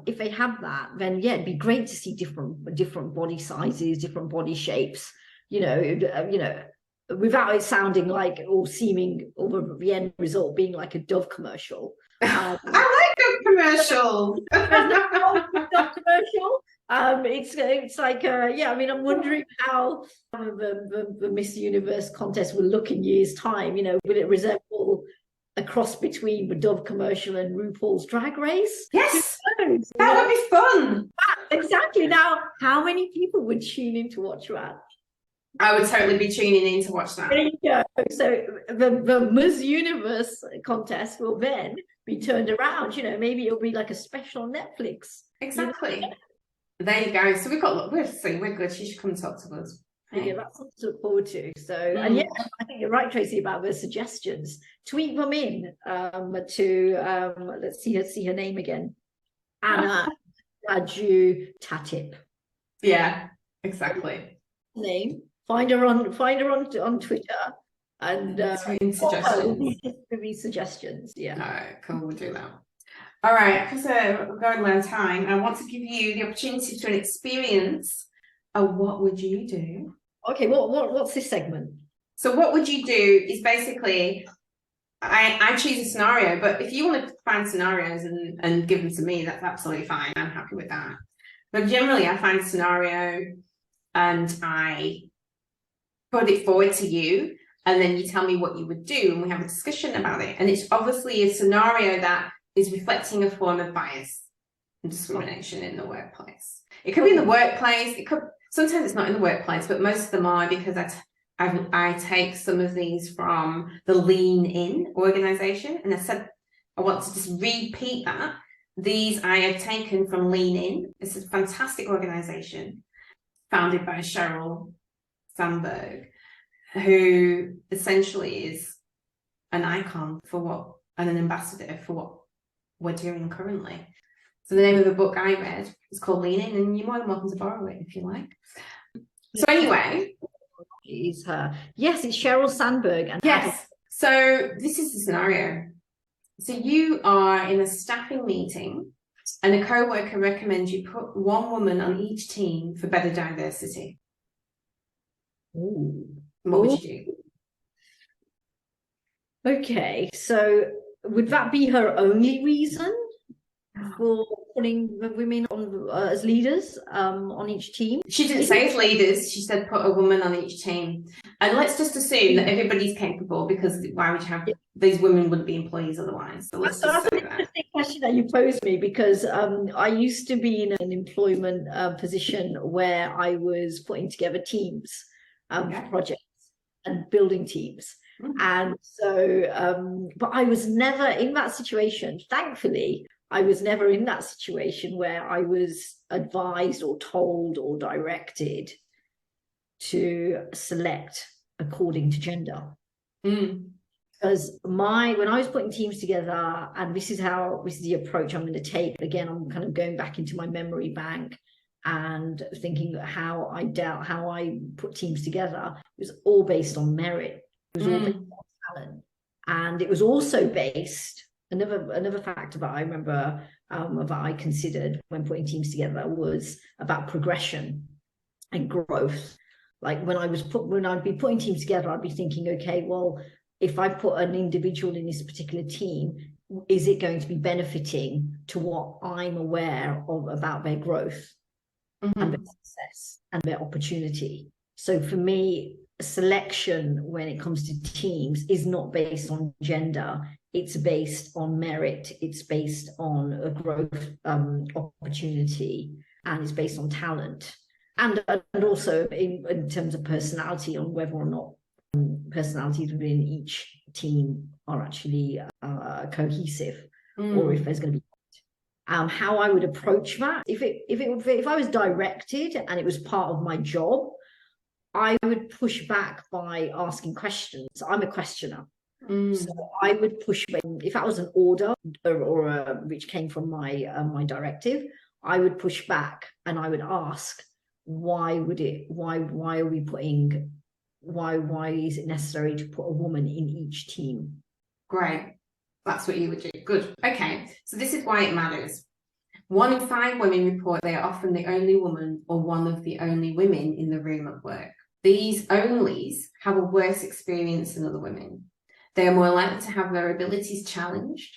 if they have that, then yeah, it'd be great to see different body sizes, different body shapes, without it sounding like or seeming, or the end result being like a Dove commercial. I like Dove commercials. Dove commercial. It's like I mean, I'm wondering how the Miss Universe contest will look in years' time. Will it resemble a cross between the Dove commercial and RuPaul's Drag Race? Yes, that would be fun. Exactly. Now, how many people would tune in to watch that? I would totally be tuning in to watch that. There you go. So the Miss Universe contest will then be turned around. Maybe it'll be like a special on Netflix. Exactly. There you go. So we're good. She should come talk to us. Yeah, that's something to look forward to. So, and yeah, I think you're right, Tracy, about the suggestions. Tweet them in to let's see her name again, Anna Raju Tatip. Yeah, exactly. Name. Find her on Twitter and suggestions. Yeah. All right, cool. We'll do that. All right, because we're going low on time, I want to give you the opportunity to experience a what would you do? Okay, what's this segment? So what would you do is basically, I choose a scenario, but if you want to find scenarios and give them to me, that's absolutely fine. I'm happy with that. But generally, I find a scenario and I put it forward to you, and then you tell me what you would do, and we have a discussion about it. And it's obviously a scenario that is reflecting a form of bias and discrimination in the workplace. It could be in the workplace. It could, sometimes it's not in the workplace, but most of them are, because I take some of these from the Lean In organization, and I said I want to just repeat that. These I have taken from Lean In. It's a fantastic organization founded by Sheryl Sandberg, who essentially is an icon for what, and an ambassador for what we're doing currently. So the name of the book I read is called Lean In, and you're more than welcome to borrow it if you like. So anyway, is her. Yes, it's Sheryl Sandberg. And yes. So this is the scenario. So you are in a staffing meeting, and a co-worker recommends you put one woman on each team for better diversity. Ooh. What would you do? Okay, so would that be her only reason for putting women on as leaders on each team? She didn't say as leaders. She said put a woman on each team. And let's just assume that everybody's capable, because why would you have these women wouldn't be employees otherwise? So let's just say that. That's an interesting question that you posed me, because I used to be in an employment position where I was putting together teams for projects and building teams. And so, but I was never in that situation. Thankfully, I was never in that situation where I was advised or told or directed to select according to gender. Because when I was putting teams together, and this is the approach I'm going to take. Again, I'm kind of going back into my memory bank and thinking how I put teams together. It was all based on merit. It was all based on talent, and it was also based. Another factor that I remember that I considered when putting teams together was about progression and growth. Like when I'd be putting teams together, I'd be thinking, okay, well, if I put an individual in this particular team, is it going to be benefiting to what I'm aware of about their growth and their success and their opportunity? So for me, selection when it comes to teams is not based on gender. It's based on merit. It's based on a growth opportunity, and it's based on talent, and also in terms of personality, on whether or not personalities within each team are actually cohesive, or if there's going to be how I would approach that. If I was directed and it was part of my job, I would push back by asking questions. I'm a questioner. So I would push back. If that was an order which came from my directive, I would push back and I would ask, why are we putting, why is it necessary to put a woman in each team? Great. That's what you would do. Good. Okay. So this is why it matters. 1 in 5 women report they are often the only woman or one of the only women in the room at work. These onlys have a worse experience than other women. They are more likely to have their abilities challenged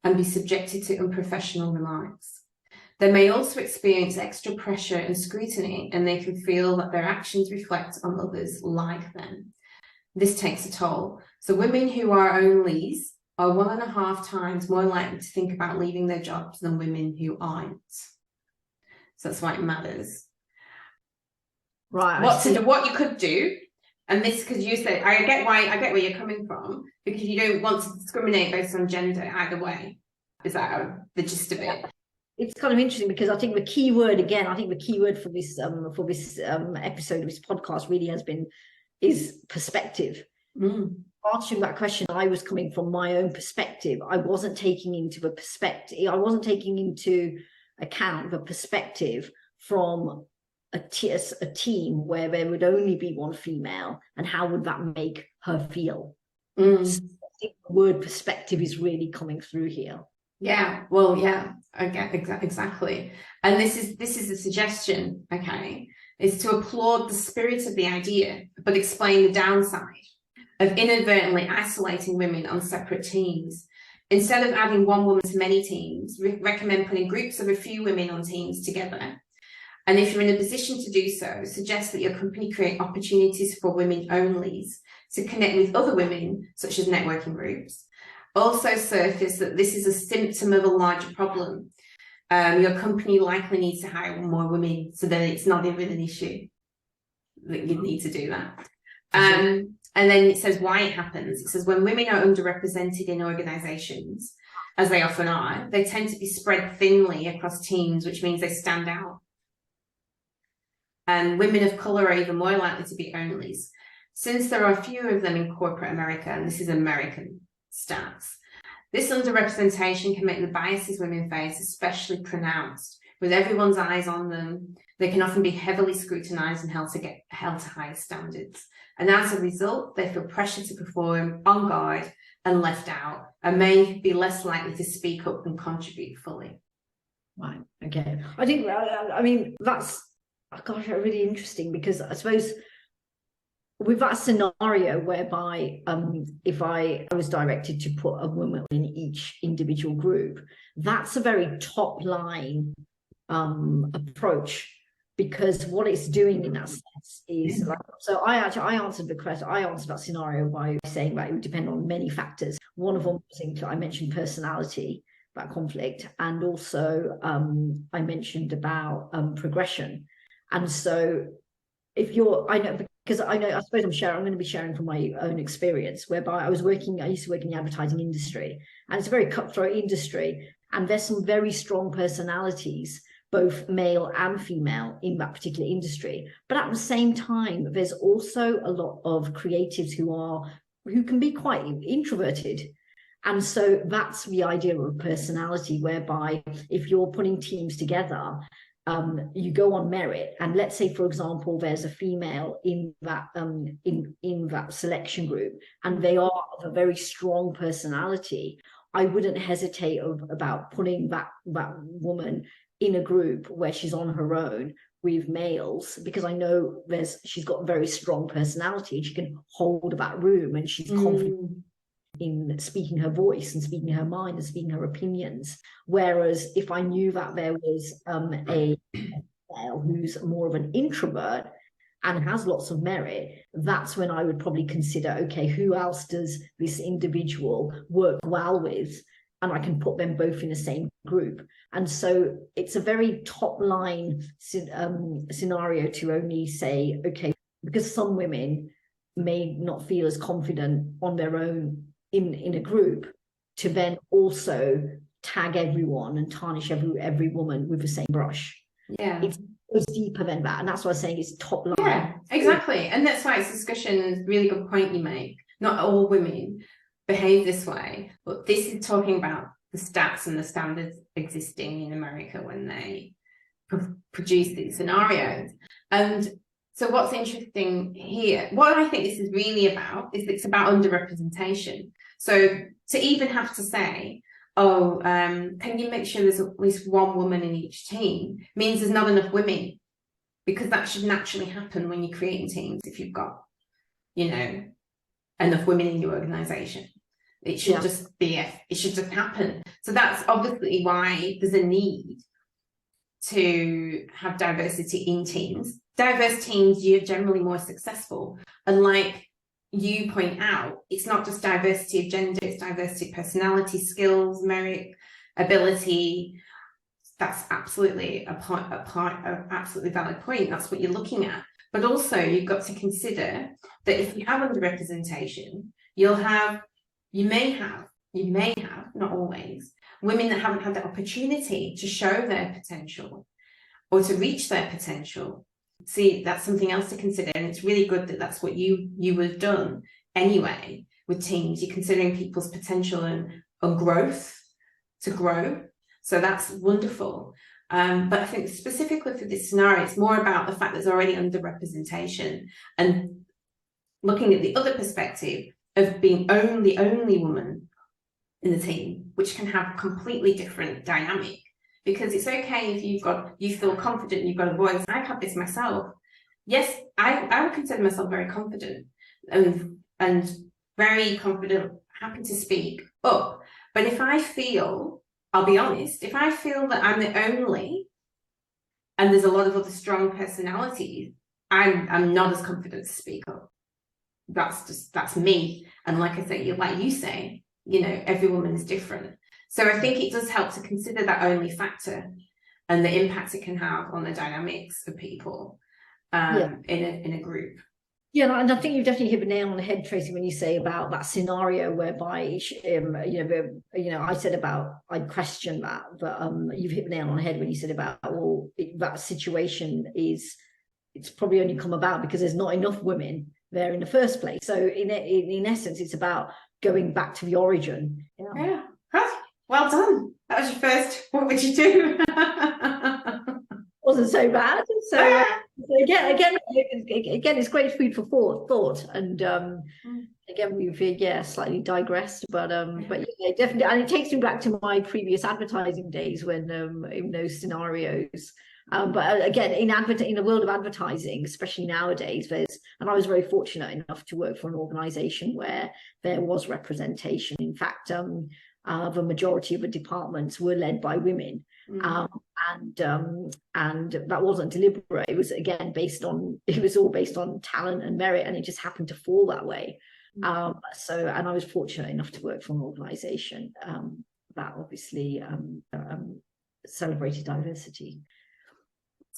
and be subjected to unprofessional remarks. They may also experience extra pressure and scrutiny, and they can feel that their actions reflect on others like them. This takes a toll. So women who are onlys are 1.5 times more likely to think about leaving their jobs than women who aren't. So that's why it matters. Right. What you could do, and this, because you said, I get where you're coming from, because you don't want to discriminate based on gender either way. Is that the gist of it? It's kind of interesting because I think the key word for this episode of this podcast really is perspective. Answering that question, I was coming from my own perspective. I wasn't taking into account the perspective from a team where there would only be one female, and how would that make her feel? So I think the word perspective is really coming through here. Yeah, well, yeah, I get exactly. And this is the suggestion, okay, is to applaud the spirit of the idea, but explain the downside of inadvertently isolating women on separate teams. Instead of adding one woman to many teams, recommend putting groups of a few women on teams together. And if you're in a position to do so, suggest that your company create opportunities for women onlys to connect with other women, such as networking groups. Also surface that this is a symptom of a larger problem. Your company likely needs to hire more women, so that it's not even an issue that you need to do that. And then it says why it happens. It says when women are underrepresented in organizations, as they often are, they tend to be spread thinly across teams, which means they stand out. And women of color are even more likely to be onlys. Since there are fewer of them in corporate America, and this is American stats, this underrepresentation can make the biases women face especially pronounced. With everyone's eyes on them, they can often be heavily scrutinized and held to higher standards. And as a result, they feel pressure to perform, on guard and left out, and may be less likely to speak up and contribute fully. Right. Okay. I think, I mean, that's, gosh, really interesting, because I suppose with that scenario whereby if I was directed to put a woman in each individual group, that's a very top line approach, because what it's doing in that sense is like, so I answered that scenario by saying that it would depend on many factors. One of them was, I mentioned personality, that conflict, and also I mentioned about progression. And so if you're, I suppose I'm going to be sharing from my own experience, whereby I used to work in the advertising industry, and it's a very cutthroat industry, and there's some very strong personalities, both male and female, in that particular industry. But at the same time, there's also a lot of creatives who can be quite introverted. And so that's the idea of personality, whereby if you're putting teams together, you go on merit, and let's say, for example, there's a female in that in that selection group, and they are of a very strong personality, I wouldn't hesitate about putting that woman in a group where she's on her own with males, because I know she's got a very strong personality, and she can hold that room, and she's confident in speaking her voice and speaking her mind and speaking her opinions. Whereas if I knew that there was a male who's more of an introvert and has lots of merit, that's when I would probably consider, okay, who else does this individual work well with? And I can put them both in the same group. And so it's a very top line scenario to only say, okay, because some women may not feel as confident on their own in a group, to then also tag everyone and tarnish every woman with the same brush. Yeah, goes deeper than that, and that's why I'm saying it's top line. Yeah, exactly. And that's why it's discussion. Really good point you make. Not all women behave this way, but this is talking about the stats and the standards existing in America when they produce these scenarios. And so what's interesting here, what I think this is really about, is it's about underrepresentation. So to even have to say, oh, can you make sure there's at least one woman in each team, means there's not enough women, because that should naturally happen when you're creating teams. If you've got, you know, enough women in your organization, it should just be, it should just happen. So that's obviously why there's a need to have diversity in teams. Diverse teams, you're generally more successful. And like you point out, it's not just diversity of gender, it's diversity of personality, skills, merit, ability. That's absolutely a absolutely valid point. That's what you're looking at. But also you've got to consider that if you have underrepresentation, you may have, not always, women that haven't had the opportunity to show their potential or to reach their potential. See, that's something else to consider. And it's really good that that's what you would have done anyway with teams. You're considering people's potential and growth to grow. So that's wonderful. But I think specifically for this scenario, it's more about the fact that there's already underrepresentation, and looking at the other perspective of being the only woman in the team, which can have a completely different dynamic. Because it's okay if you feel confident, you've got a voice. I've had this myself. Yes, I would consider myself very confident and very confident, happy to speak up. But if I feel, I'll be honest, if I feel that I'm the only, and there's a lot of other strong personalities, I'm not as confident to speak up. That's me. And like I say, like you say, you know, every woman is different. So I think it does help to consider that only factor and the impact it can have on the dynamics of people in a group. Yeah, and I think you've definitely hit the nail on the head, Tracy, when you say about that scenario whereby, I said about, I question that, but you've hit the nail on the head when you said about, well, that situation it's probably only come about because there's not enough women there in the first place. So in essence, it's about going back to the origin. Yeah. Well done. That was your first. What would you do? Wasn't so bad. So again, it's great food for thought. And again, we've slightly digressed, but yeah, definitely. And it takes me back to my previous advertising days when in those scenarios. But again, in the world of advertising, especially nowadays, and I was very fortunate enough to work for an organisation where there was representation. In fact, the majority of the departments were led by women, and that wasn't deliberate. It was all based on talent and merit, and it just happened to fall that way. And I was fortunate enough to work for an organisation that obviously celebrated diversity.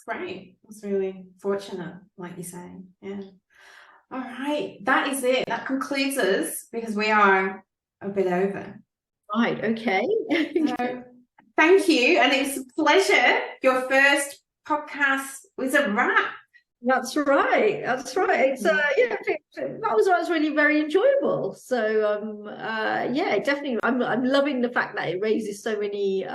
Great. That's really fortunate, like you say. Yeah. All right. That is it. That concludes us because we are a bit over. Right. Okay. So, thank you. And it was a pleasure. Your first podcast was a wrap. That's right. It's that was really very enjoyable. So definitely I'm loving the fact that it raises so many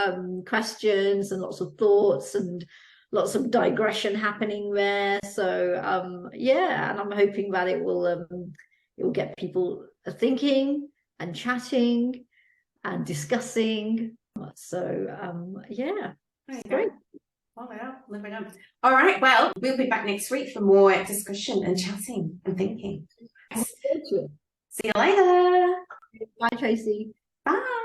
questions and lots of thoughts and lots of digression happening there. So and I'm hoping that it will get people thinking and chatting and discussing. So great. Oh yeah, live it up. All right, well, we'll be back next week for more discussion and chatting and thinking. See you later. Bye, Tracy. Bye.